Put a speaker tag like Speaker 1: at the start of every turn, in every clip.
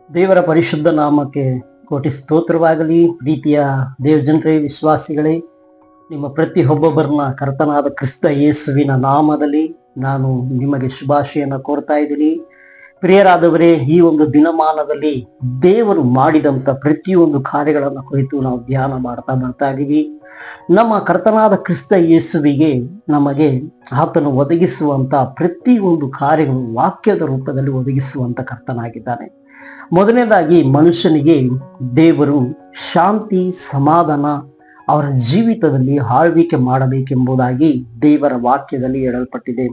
Speaker 1: ದೇವರ ಪರಿಶುದ್ಧ ನಾಮಕ್ಕೆ ಕೋಟಿ ಸ್ತೋತ್ರವಾಗಲಿ. ಪ್ರೀತಿಯ ದೇವಜನರೇ, ವಿಶ್ವಾಸಿಗಳೇ, ನಿಮ್ಮ ಪ್ರತಿಯೊಬ್ಬೊಬ್ಬರನ್ನ ಕರ್ತನಾದ ಕ್ರಿಸ್ತ ಯೇಸುವಿನ ನಾಮದಲ್ಲಿ ನಾನು ನಿಮಗೆ ಶುಭಾಶಯನ ಕೋರ್ತಾ ಇದ್ದೀನಿ. ಪ್ರಿಯರಾದವರೇ, ಈ ಒಂದು ದಿನಮಾನದಲ್ಲಿ ದೇವರು ಮಾಡಿದಂಥ ಪ್ರತಿಯೊಂದು ಕಾರ್ಯಗಳನ್ನು ಕುರಿತು ನಾವು ಧ್ಯಾನ ಮಾಡ್ತಾ ಬರ್ತಾ ಇದ್ದೀವಿ. ನಮ್ಮ ಕರ್ತನಾದ ಕ್ರಿಸ್ತ ಯೇಸುವಿಗೆ ನಮಗೆ ಆತನು ಒದಗಿಸುವಂತ ಪ್ರತಿಯೊಂದು ಕಾರ್ಯಗಳು ವಾಕ್ಯದ ರೂಪದಲ್ಲಿ ಒದಗಿಸುವಂತ ಕರ್ತನಾಗಿದ್ದಾನೆ. ಮೊದಲನೇದಾಗಿ ಮನುಷ್ಯನಿಗೆ ದೇವರು ಶಾಂತಿ ಸಮಾಧಾನ ಅವರ ಜೀವಿತದಲ್ಲಿ ಆಳ್ವಿಕೆ ಮಾಡಬೇಕೆಂಬುದಾಗಿ ದೇವರ ವಾಕ್ಯದಲ್ಲಿ ಹೇಳಲ್ಪಟ್ಟಿದೆ.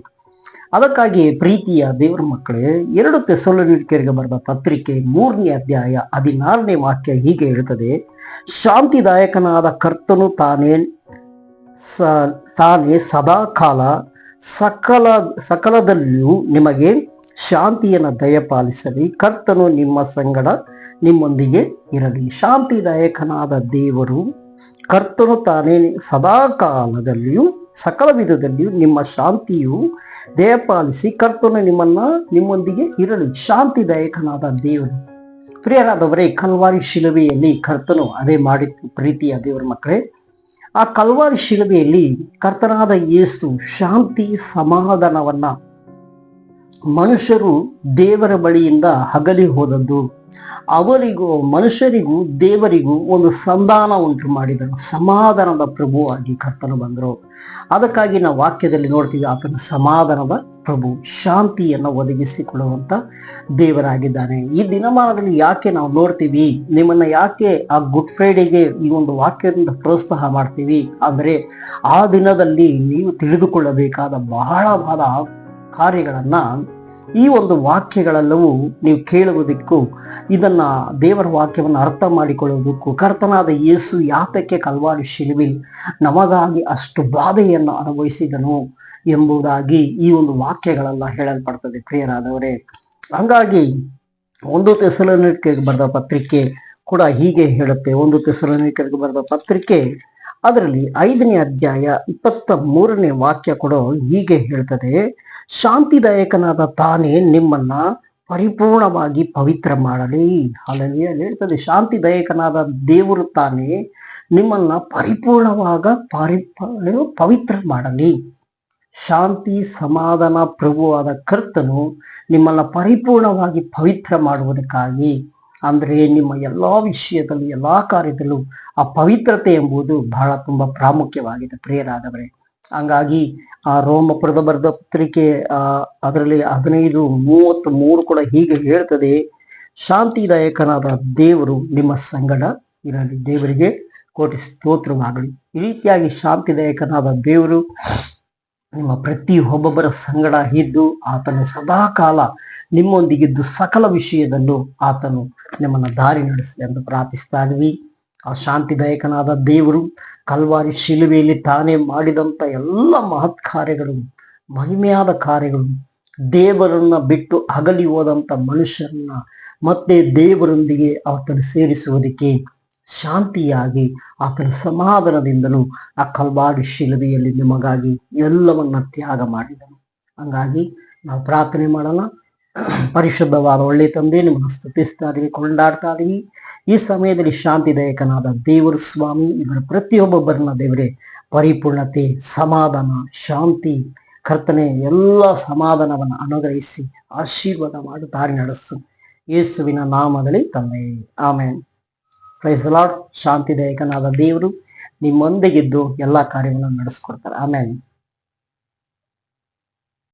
Speaker 1: ಅದಕ್ಕಾಗಿ ಪ್ರೀತಿಯ ದೇವರ ಮಕ್ಕಳೇ, 2 ಥೆಸಲೋನಿಕರಿಗೆ ಬರೆದ ಪತ್ರಿಕೆ 3ನೇ ಅಧ್ಯಾಯ 16ನೇ ವಾಕ್ಯ ಹೀಗೆ ಹೇಳುತ್ತದೆ: ಶಾಂತಿದಾಯಕನಾದ ಕರ್ತನು ತಾನೇ ಸದಾಕಾಲ ಸಕಲದಲ್ಲಿಯೂ ನಿಮಗೆ ಶಾಂತಿಯನ್ನು ದಯಪಾಲಿಸಲಿ. ಕರ್ತನು ನಿಮ್ಮ ಸಂಗಡ ನಿಮ್ಮೊಂದಿಗೆ ಇರಲಿ. ಶಾಂತಿದಾಯಕನಾದ ದೇವರು ಕರ್ತನು ತಾನೇ ಸದಾಕಾಲದಲ್ಲಿಯೂ ಸಕಲ ವಿಧದಲ್ಲಿಯೂ ನಿಮ್ಮ ಶಾಂತಿಯು ದಯಪಾಲಿಸಿ ಕರ್ತನು ನಿಮ್ಮೊಂದಿಗೆ ಇರಲಿ. ಶಾಂತಿದಾಯಕನಾದ ದೇವರು. ಪ್ರಿಯರಾದವರೇ, ಕಲ್ವಾರಿ ಶಿಲುಬೆಯಲ್ಲಿ ಕರ್ತನು ಅದೇ ಮಾಡಿತ್ತು. ಪ್ರೀತಿಯ ದೇವರ ಮಕ್ಕಳೇ, ಆ ಕಲ್ವಾರಿ ಶಿಲುಬೆಯಲ್ಲಿ ಕರ್ತನಾದ ಯೇಸು ಶಾಂತಿ ಸಮಾಧಾನವನ್ನ ಮನುಷ್ಯರು ದೇವರ ಬಳಿಯಿಂದ ಅಗಲಿ ಹೋದದ್ದು, ಅವರಿಗೂ ಮನುಷ್ಯರಿಗೂ ದೇವರಿಗೂ ಒಂದು ಸಂಧಾನ ಉಂಟು ಮಾಡಿದರು. ಸಮಾಧಾನದ ಪ್ರಭುವಾಗಿ ಕರ್ತನು ಬಂದರು. ಅದಕ್ಕಾಗಿ ನಾವು ವಾಕ್ಯದಲ್ಲಿ ನೋಡ್ತೀವಿ, ಆತನ ಸಮಾಧಾನದ ಪ್ರಭು, ಶಾಂತಿಯನ್ನು ಒದಗಿಸಿಕೊಡುವಂತ ದೇವರಾಗಿದ್ದಾನೆ. ಈ ದಿನಮಾನದಲ್ಲಿ ಯಾಕೆ ನಾವು ನೋಡ್ತೀವಿ, ನಿಮ್ಮನ್ನ ಯಾಕೆ ಆ ಗುಡ್ ಫ್ರೈಡೆಗೆ ಈ ಒಂದು ವಾಕ್ಯದಿಂದ ಪ್ರೋತ್ಸಾಹ ಮಾಡ್ತೀವಿ ಅಂದ್ರೆ, ಆ ದಿನದಲ್ಲಿ ನೀವು ತಿಳಿದುಕೊಳ್ಳಬೇಕಾದ ಬಹಳವಾದ ಕಾರ್ಯಗಳನ್ನ ಈ ಒಂದು ವಾಕ್ಯಗಳೆಲ್ಲವೂ ನೀವು ಕೇಳುವುದಕ್ಕೂ, ಇದನ್ನ ದೇವರ ವಾಕ್ಯವನ್ನು ಅರ್ಥ ಮಾಡಿಕೊಳ್ಳುವುದಕ್ಕೂ, ಕರ್ತನಾದ ಯೇಸು ಯಾತಕ್ಕೆ ಕಲ್ವಾರಿ ಶಿಲುಬೆಯಲ್ಲಿ ನಮಗಾಗಿ ಅಷ್ಟು ಬಾಧೆಯನ್ನು ಅನುಭವಿಸಿದನು ಎಂಬುದಾಗಿ ಈ ಒಂದು ವಾಕ್ಯಗಳೆಲ್ಲ ಹೇಳಲ್ಪಡ್ತದೆ. ಪ್ರಿಯರಾದವರೇ, ಹಂಗಾಗಿ 1 ಥೆಸಲೋನಿಕರಿಗೆ ಬರೆದ ಪತ್ರಿಕೆ ಕೂಡ ಹೀಗೆ ಹೇಳುತ್ತೆ. 1 ಥೆಸಲೋನಿಕರಿಗೆ ಬರೆದ ಪತ್ರಿಕೆ ಅದರಲ್ಲಿ 5ನೇ ಅಧ್ಯಾಯ 23ನೇ ವಾಕ್ಯ ಕೂಡ ಹೀಗೆ ಹೇಳ್ತದೆ: ಶಾಂತಿದಾಯಕನಾದ ತಾನೇ ನಿಮ್ಮನ್ನ ಪರಿಪೂರ್ಣವಾಗಿ ಪವಿತ್ರ ಮಾಡಲಿ. ಅಲ್ಲಿ ಹೇಳ್ತದೆ, ಶಾಂತಿದಾಯಕನಾದ ದೇವರು ತಾನೇ ನಿಮ್ಮನ್ನ ಪವಿತ್ರ ಮಾಡಲಿ. ಶಾಂತಿ ಸಮಾಧಾನ ಪ್ರಭುವಾದ ಕರ್ತನು ನಿಮ್ಮನ್ನ ಪರಿಪೂರ್ಣವಾಗಿ ಪವಿತ್ರ ಮಾಡುವುದಕ್ಕಾಗಿ, ಅಂದ್ರೆ ನಿಮ್ಮ ಎಲ್ಲಾ ವಿಷಯದಲ್ಲೂ ಎಲ್ಲಾ ಕಾರ್ಯದಲ್ಲೂ ಆ ಪವಿತ್ರತೆ ಎಂಬುದು ಬಹಳ ತುಂಬಾ ಪ್ರಾಮುಖ್ಯವಾಗಿದೆ. ಪ್ರಿಯರಾದವರೇ, ಹಂಗಾಗಿ ಆ ರೋಮಪುರದ ಬರೆದ ಪತ್ರಿಕೆ ಅದರಲ್ಲಿ 15:33 ಕೂಡ ಹೀಗೆ ಹೇಳ್ತದೆ: ಶಾಂತಿದಾಯಕನಾದ ದೇವರು ನಿಮ್ಮ ಸಂಗಡ ಇರಲಿ. ದೇವರಿಗೆ ಕೋಟಿ ಸ್ತೋತ್ರವಾಗಲಿ. ಈ ರೀತಿಯಾಗಿ ಶಾಂತಿದಾಯಕನಾದ ದೇವರು ನಿಮ್ಮ ಪ್ರತಿಯೊಬ್ಬೊಬ್ಬರ ಸಂಗಡ ಇದ್ದು ಆತನು ಸದಾಕಾಲ ನಿಮ್ಮೊಂದಿಗಿದ್ದು ಸಕಲ ವಿಷಯದಲ್ಲೂ ಆತನು ನಿಮ್ಮನ್ನ ದಾರಿ ನಡೆಸಲಿ ಎಂದು ಪ್ರಾರ್ಥಿಸ್ತಾ ಇದ್ವಿ. ಆ ಶಾಂತಿದಾಯಕನಾದ ದೇವರು ಕಲ್ವಾರಿ ಶಿಲುಬೆಯಲ್ಲಿ ತಾನೇ ಮಾಡಿದಂಥ ಎಲ್ಲ ಮಹತ್ ಕಾರ್ಯಗಳು, ಮಹಿಮೆಯಾದ ಕಾರ್ಯಗಳು, ದೇವರನ್ನ ಬಿಟ್ಟು ಅಗಲಿ ಹೋದಂಥ ಮನುಷ್ಯರನ್ನ ಮತ್ತೆ ದೇವರೊಂದಿಗೆ ಆತನು ಸೇರಿಸುವುದಕ್ಕೆ ಶಾಂತಿಯಾಗಿ ಆತನ ಸಮಾಧಾನದಿಂದಲೂ ಆ ಕಲ್ವಾರಿ ಶಿಲುಬೆಯಲ್ಲಿ ನಿಮಗಾಗಿ ಎಲ್ಲವನ್ನ ತ್ಯಾಗ ಮಾಡಿದನು. ಹಂಗಾಗಿ ನಾವು ಪ್ರಾರ್ಥನೆ ಮಾಡೋಣ. ಪರಿಶುದ್ಧವಾದ ಒಳ್ಳೆ ತಂದೆ, ನಿಮ್ಮನ್ನು ಸ್ತುತಿಸ್ತಾ ಇದೀವಿ, ಕೊಂಡಾಡ್ತಾ ಇದೀವಿ. ಈ ಸಮಯದಲ್ಲಿ ಶಾಂತಿದಾಯಕನಾದ ದೇವರು ಸ್ವಾಮಿ, ಇವರ ಪ್ರತಿಯೊಬ್ಬೊಬ್ಬರನ್ನ ದೇವರೇ ಪರಿಪೂರ್ಣತೆ, ಸಮಾಧಾನ, ಶಾಂತಿ, ಕರ್ತನೆ ಎಲ್ಲ ಸಮಾಧಾನವನ್ನು ಅನುಗ್ರಹಿಸಿ ಆಶೀರ್ವಾದ ಮಾಡಿ ದಾರಿ ನಡೆಸು. ಯೇಸುವಿನ ನಾಮದಲ್ಲಿ ತಂದೆ, ಆಮೇನ್. Praise the Lord. ಶಾಂತಿದಾಯಕನಾದ ದೇವರು ನಿಮ್ಮೊಂದಿಗಿದ್ದು ಎಲ್ಲ ಕಾರ್ಯವನ್ನು ನಡೆಸ್ಕೊಡ್ತಾರೆ. ಆಮೇನ್.